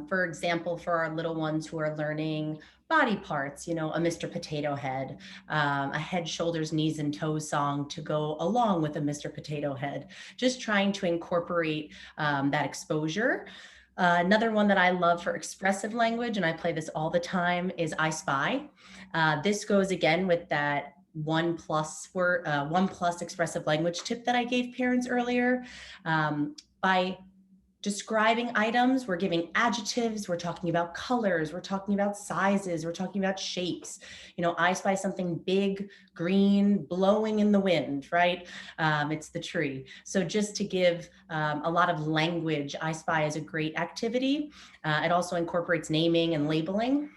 For example, for our little ones who are learning body parts, a Mr. Potato Head, a head, shoulders, knees, and toes song to go along with a Mr. Potato Head, just trying to incorporate that exposure. Another one that I love for expressive language, and I play this all the time, is I Spy. This goes again with that 1+ expressive language tip that I gave parents earlier. By describing items, we're giving adjectives, we're talking about colors, we're talking about sizes, we're talking about shapes. I spy something big, green, blowing in the wind, right? It's the tree. So just to give a lot of language, I Spy is a great activity. It also incorporates naming and labeling.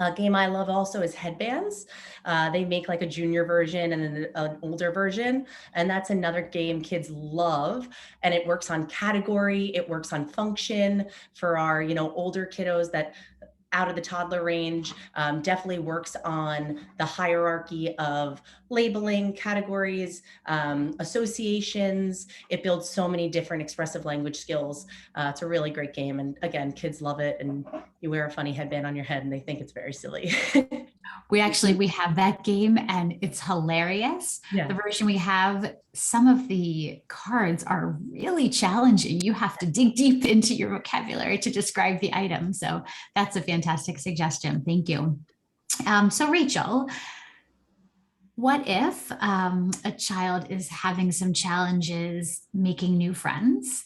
A game I love also is headbands. They make like a junior version and an older version. And that's another game kids love. And it works on category, it works on function for our, older kiddos that out of the toddler range, definitely works on the hierarchy of labeling, categories, associations. It builds so many different expressive language skills. It's a really great game. And again, kids love it. And you wear a funny headband on your head and they think it's very silly. We have that game and it's hilarious. Yeah. The version we have, some of the cards are really challenging. You have to dig deep into your vocabulary to describe the item. So that's a fantastic suggestion. Thank you. So Rachel, what if a child is having some challenges making new friends,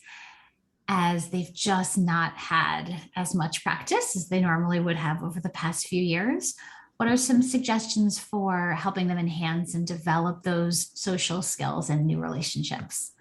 as they've just not had as much practice as they normally would have over the past few years? What are some suggestions for helping them enhance and develop those social skills and new relationships?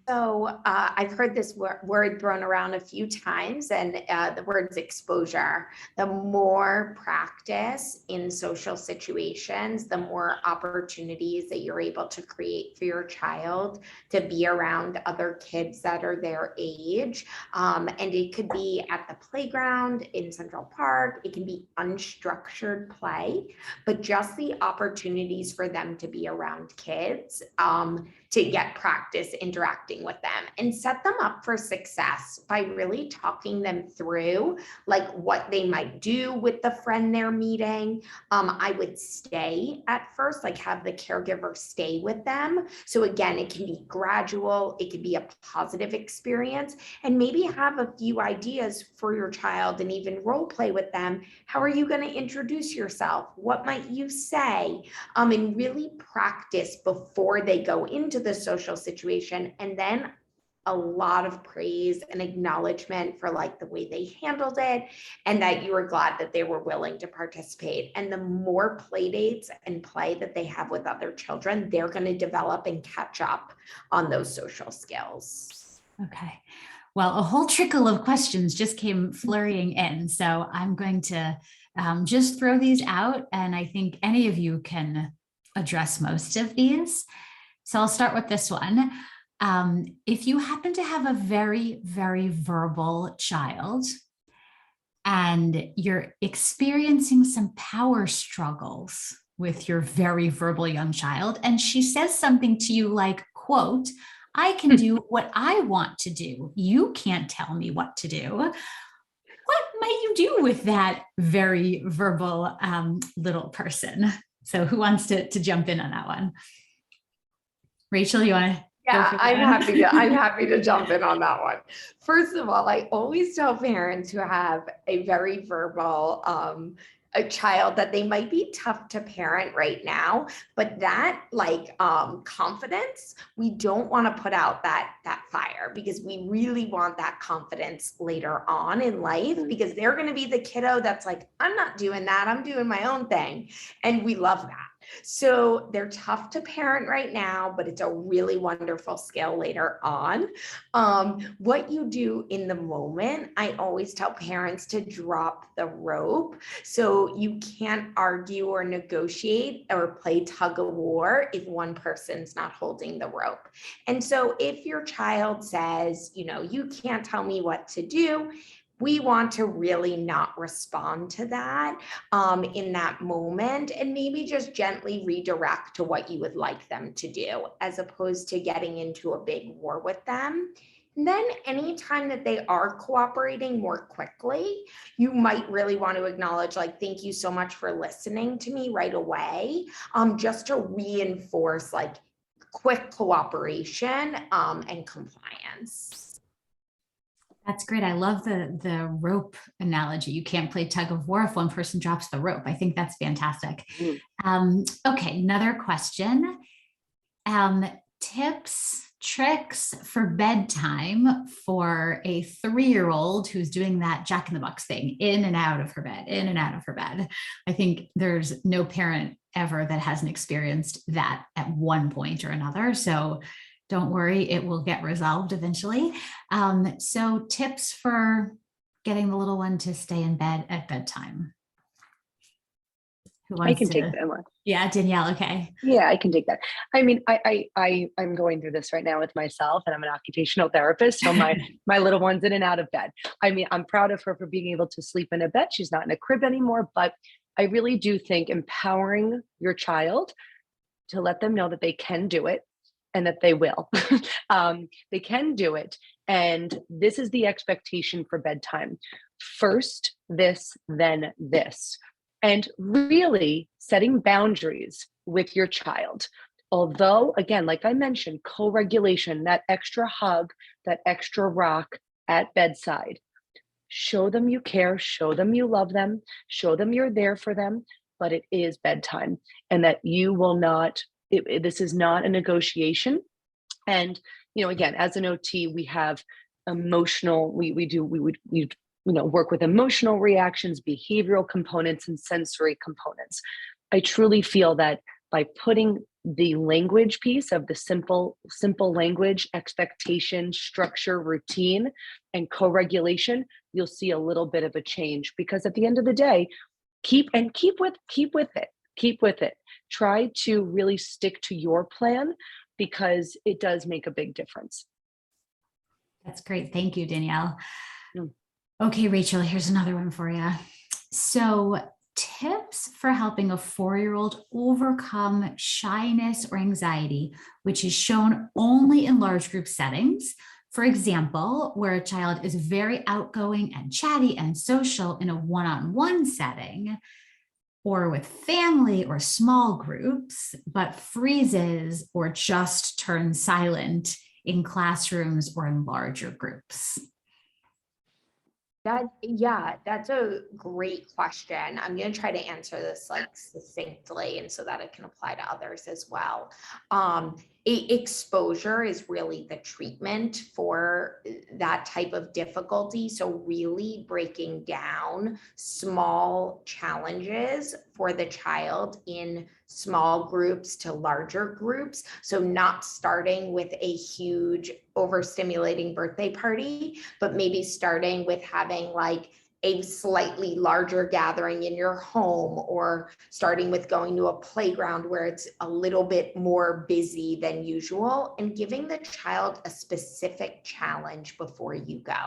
So I've heard this word thrown around a few times, and the word's exposure. The more practice in social situations, the more opportunities that you're able to create for your child to be around other kids that are their age. And it could be at the playground in Central Park. It can be unstructured play, but just the opportunities for them to be around kids, to get practice interacting with them and set them up for success by really talking them through like what they might do with the friend they're meeting. I would stay at first, like have the caregiver stay with them. So again, it can be gradual, it can be a positive experience, and maybe have a few ideas for your child and even role play with them. How are you going to introduce yourself? What might you say? And really practice before they go into the social situation, and then a lot of praise and acknowledgement for like the way they handled it and that you were glad that they were willing to participate. And the more play dates and play that they have with other children, they're going to develop and catch up on those social skills. Okay. Well, a whole trickle of questions just came flurrying in. So I'm going to just throw these out, and I think any of you can address most of these. So I'll start with this one. If you happen to have a very, very verbal child and you're experiencing some power struggles with your very verbal young child, and she says something to you like, quote, "I can do what I want to do. You can't tell me what to do." What might you do with that very verbal little person? So who wants to jump in on that one? Rachel, you want to? Yeah, I'm happy to jump in on that one. First of all, I always tell parents who have a very verbal a child that they might be tough to parent right now, but that like confidence, we don't want to put out that fire, because we really want that confidence later on in life, because they're going to be the kiddo that's like, I'm not doing that, I'm doing my own thing. And we love that. So they're tough to parent right now, but it's a really wonderful skill later on. What you do in the moment, I always tell parents to drop the rope. So you can't argue or negotiate or play tug of war if one person's not holding the rope. And so if your child says, you can't tell me what to do, we want to really not respond to that in that moment, and maybe just gently redirect to what you would like them to do, as opposed to getting into a big war with them. And then anytime that they are cooperating more quickly, you might really want to acknowledge, like, thank you so much for listening to me right away, just to reinforce like quick cooperation and compliance. That's great. I love the rope analogy. You can't play tug of war if one person drops the rope. I think that's fantastic. Okay, another question. Tips, tricks for bedtime for a 3-year-old who's doing that Jack in the Box thing, in and out of her bed, in and out of her bed. I think there's no parent ever that hasn't experienced that at one point or another. So don't worry, it will get resolved eventually. So tips for getting the little one to stay in bed at bedtime. Who wants I can take that one. Yeah, Danielle, okay. Yeah, I can take that. I mean, I'm going through this right now with myself, and I'm an occupational therapist. So my little one's in and out of bed. I mean, I'm proud of her for being able to sleep in a bed. She's not in a crib anymore, but I really do think empowering your child to let them know that they can do it, and that they will. They can do it. And this is the expectation for bedtime. First this, then this. And really setting boundaries with your child. Although, again, like I mentioned, co-regulation, that extra hug, that extra rock at bedside. Show them you care, show them you love them, show them you're there for them, but it is bedtime, and that you will not, this is not a negotiation. And, again, as an OT, we have emotional, we work with emotional reactions, behavioral components, and sensory components. I truly feel that by putting the language piece of the simple language, expectation, structure, routine, and co-regulation, you'll see a little bit of a change, because at the end of the day, keep with it. Try to really stick to your plan, because it does make a big difference. That's great. Thank you, Danielle. Mm. Okay, Rachel, here's another one for you. So, tips for helping a 4-year-old overcome shyness or anxiety, which is shown only in large group settings. For example, where a child is very outgoing and chatty and social in a one-on-one setting, or with family or small groups, but freezes or just turns silent in classrooms or in larger groups. That's a great question. I'm going to try to answer this like succinctly, and so that it can apply to others as well. Exposure is really the treatment for that type of difficulty. So really breaking down small challenges for the child in small groups to larger groups. So not starting with a huge overstimulating birthday party, but maybe starting with having like a slightly larger gathering in your home, or starting with going to a playground where it's a little bit more busy than usual, and giving the child a specific challenge before you go.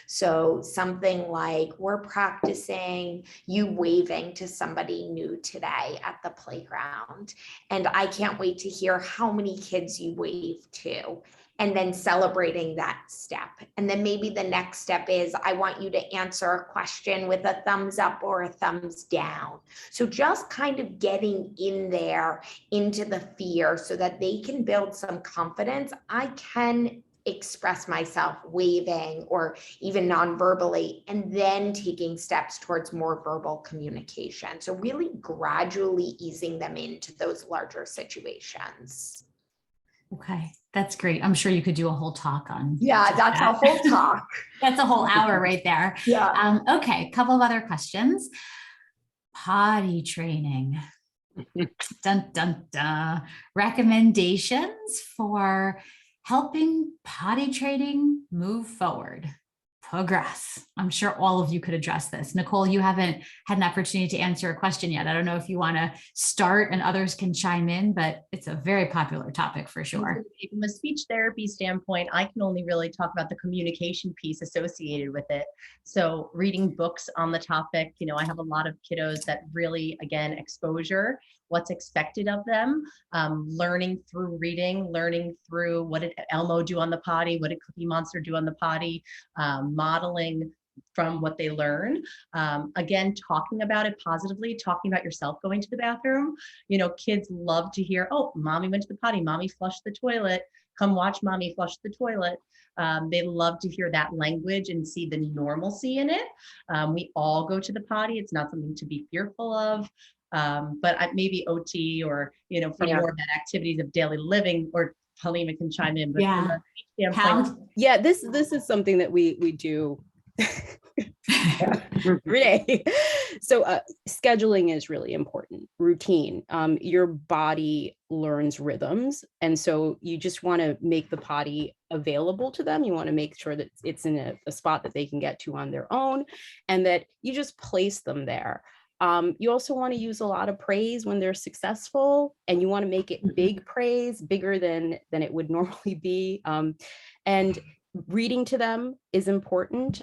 So something like, we're practicing you waving to somebody new today at the playground, and I can't wait to hear how many kids you wave to. And then celebrating that step. And then maybe the next step is, I want you to answer a question with a thumbs up or a thumbs down. So just kind of getting in there into the fear so that they can build some confidence. I can express myself waving or even non-verbally, and then taking steps towards more verbal communication. So really gradually easing them into those larger situations. Okay, that's great. I'm sure you could do a whole talk on. Yeah, that's a whole talk. That's a whole hour right there. Yeah. Okay, a couple of other questions. Potty training. Dun, dun, dun. Recommendations for helping potty training move forward, progress. I'm sure all of you could address this. Nicole, you haven't had an opportunity to answer a question yet. I don't know if you want to start and others can chime in, but it's a very popular topic for sure. From a speech therapy standpoint, I can only really talk about the communication piece associated with it. So reading books on the topic, I have a lot of kiddos that really, again, exposure, what's expected of them, learning through reading, learning through what did Elmo do on the potty, what did Cookie Monster do on the potty, modeling from what they learn. Again, talking about it positively, talking about yourself going to the bathroom. Kids love to hear, oh, mommy went to the potty, mommy flushed the toilet, come watch mommy flush the toilet. They love to hear that language and see the normalcy in it. We all go to the potty. It's not something to be fearful of. But maybe OT or, from more of that activities of daily living, or Halima can chime in. But from a speech standpoint, this is something that we do every day. So scheduling is really important. Routine. Your body learns rhythms, and so you just want to make the potty available to them. You want to make sure that it's in a spot that they can get to on their own, and that you just place them there. You also want to use a lot of praise when they're successful, and you want to make it big praise, bigger than it would normally be. And reading to them is important.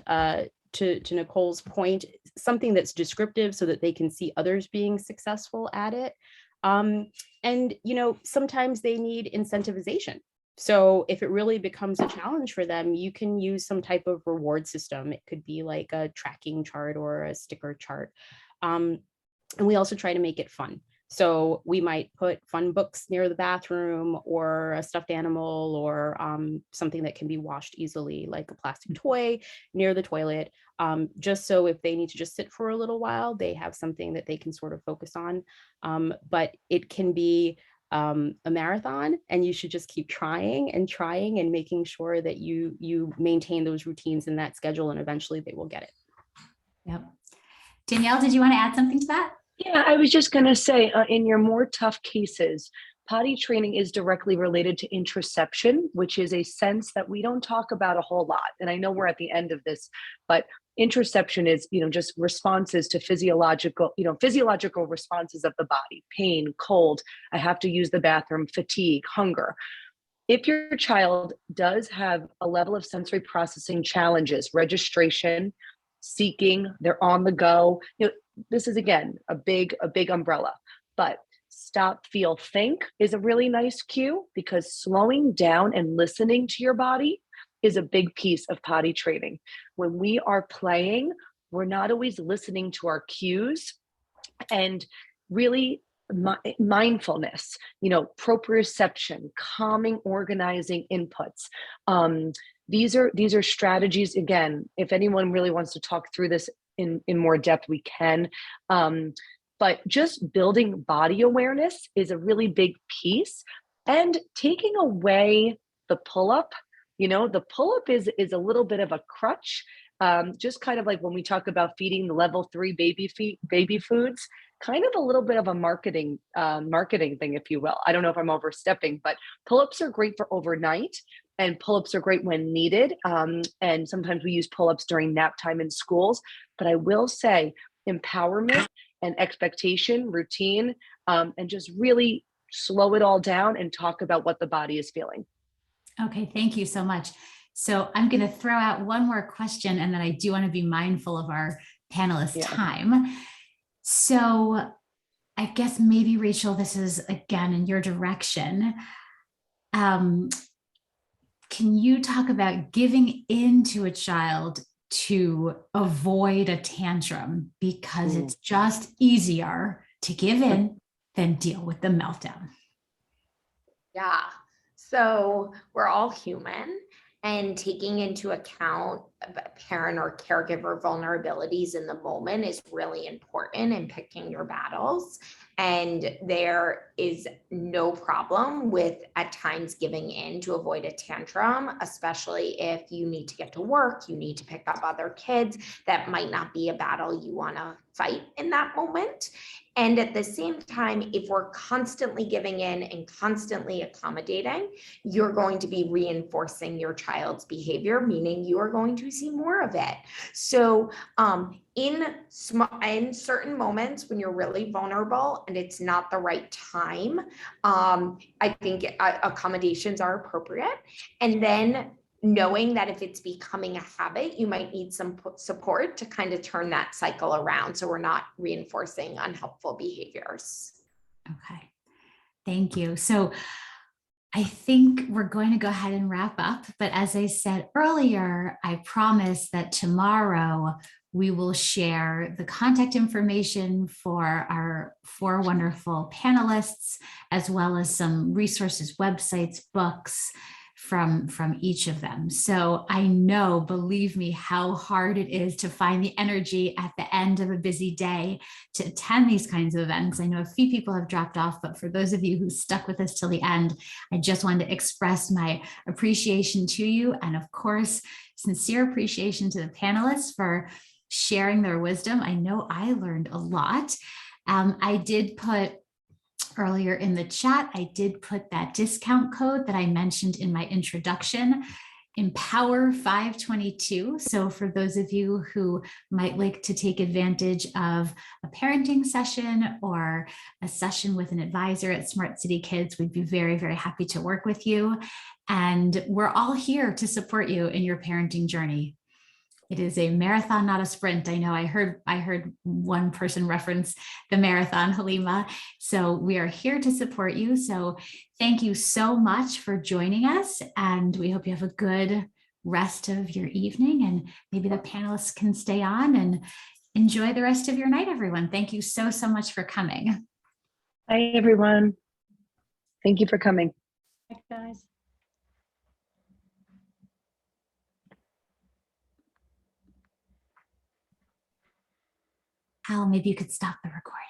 To Nicole's point, something that's descriptive so that they can see others being successful at it. And sometimes they need incentivization. So if it really becomes a challenge for them, you can use some type of reward system. It could be like a tracking chart or a sticker chart. And we also try to make it fun. So we might put fun books near the bathroom, or a stuffed animal, or something that can be washed easily, like a plastic toy near the toilet, just so if they need to just sit for a little while, they have something that they can sort of focus on. But it can be a marathon, and you should just keep trying and making sure that you maintain those routines in that schedule, and eventually they will get it. Yep. Danielle, did you want to add something to that? Yeah, I was just going to say, in your more tough cases, potty training is directly related to introception, which is a sense that we don't talk about a whole lot. And I know we're at the end of this, but introception is, just responses to physiological responses of the body: pain, cold, I have to use the bathroom, fatigue, hunger. If your child does have a level of sensory processing challenges, registration, seeking, they're on the go, this is, again, a big umbrella. But stop, feel, think is a really nice cue, because slowing down and listening to your body is a big piece of potty training. When we are playing, we're not always listening to our cues, and really mindfulness, proprioception, calming, organizing inputs. These are strategies. Again, if anyone really wants to talk through this in more depth, we can. But just building body awareness is a really big piece, and taking away the pull-up. The pull-up is a little bit of a crutch. Just kind of like when we talk about feeding the level 3 baby foods, kind of a little bit of a marketing thing, if you will. I don't know if I'm overstepping, but pull-ups are great for overnight, and pull-ups are great when needed. And sometimes we use pull-ups during nap time in schools. But I will say empowerment and expectation, routine, and just really slow it all down and talk about what the body is feeling. Okay, thank you so much. So I'm going to throw out one more question, and then I do want to be mindful of our panelists' time. So I guess maybe, Rachel, this is again in your direction. Can you talk about giving in to a child to avoid a tantrum, because it's just easier to give in than deal with the meltdown? Yeah. So we're all human, and taking into account parent or caregiver vulnerabilities in the moment is really important in picking your battles. And there is no problem with at times giving in to avoid a tantrum, especially if you need to get to work, you need to pick up other kids. That might not be a battle you want to fight in that moment. And at the same time, if we're constantly giving in and constantly accommodating, you're going to be reinforcing your child's behavior, meaning you are going to see more of it. So in certain moments when you're really vulnerable and it's not the right time, I think accommodations are appropriate. And then knowing that if it's becoming a habit, you might need some support to kind of turn that cycle around, so we're not reinforcing unhelpful behaviors. Okay, thank you. So I think we're going to go ahead and wrap up. But as I said earlier, I promise that tomorrow we will share the contact information for our 4 wonderful panelists, as well as some resources, websites, books from each of them. So I know, believe me, how hard it is to find the energy at the end of a busy day to attend these kinds of events. I know a few people have dropped off, but for those of you who stuck with us till the end, I just wanted to express my appreciation to you. And of course, sincere appreciation to the panelists for sharing their wisdom. I know I learned a lot. I did put earlier in the chat, I did put that discount code that I mentioned in my introduction, Empower 522. So for those of you who might like to take advantage of a parenting session or a session with an advisor at Smart City Kids, we'd be very, very happy to work with you. And we're all here to support you in your parenting journey. It is a marathon, not a sprint. I know I heard one person reference the marathon, Halima. So we are here to support you. So thank you so much for joining us. And we hope you have a good rest of your evening, and maybe the panelists can stay on and enjoy the rest of your night, everyone. Thank you so, so much for coming. Hi, everyone. Thank you for coming. Thanks, guys. Hal, maybe you could stop the recording.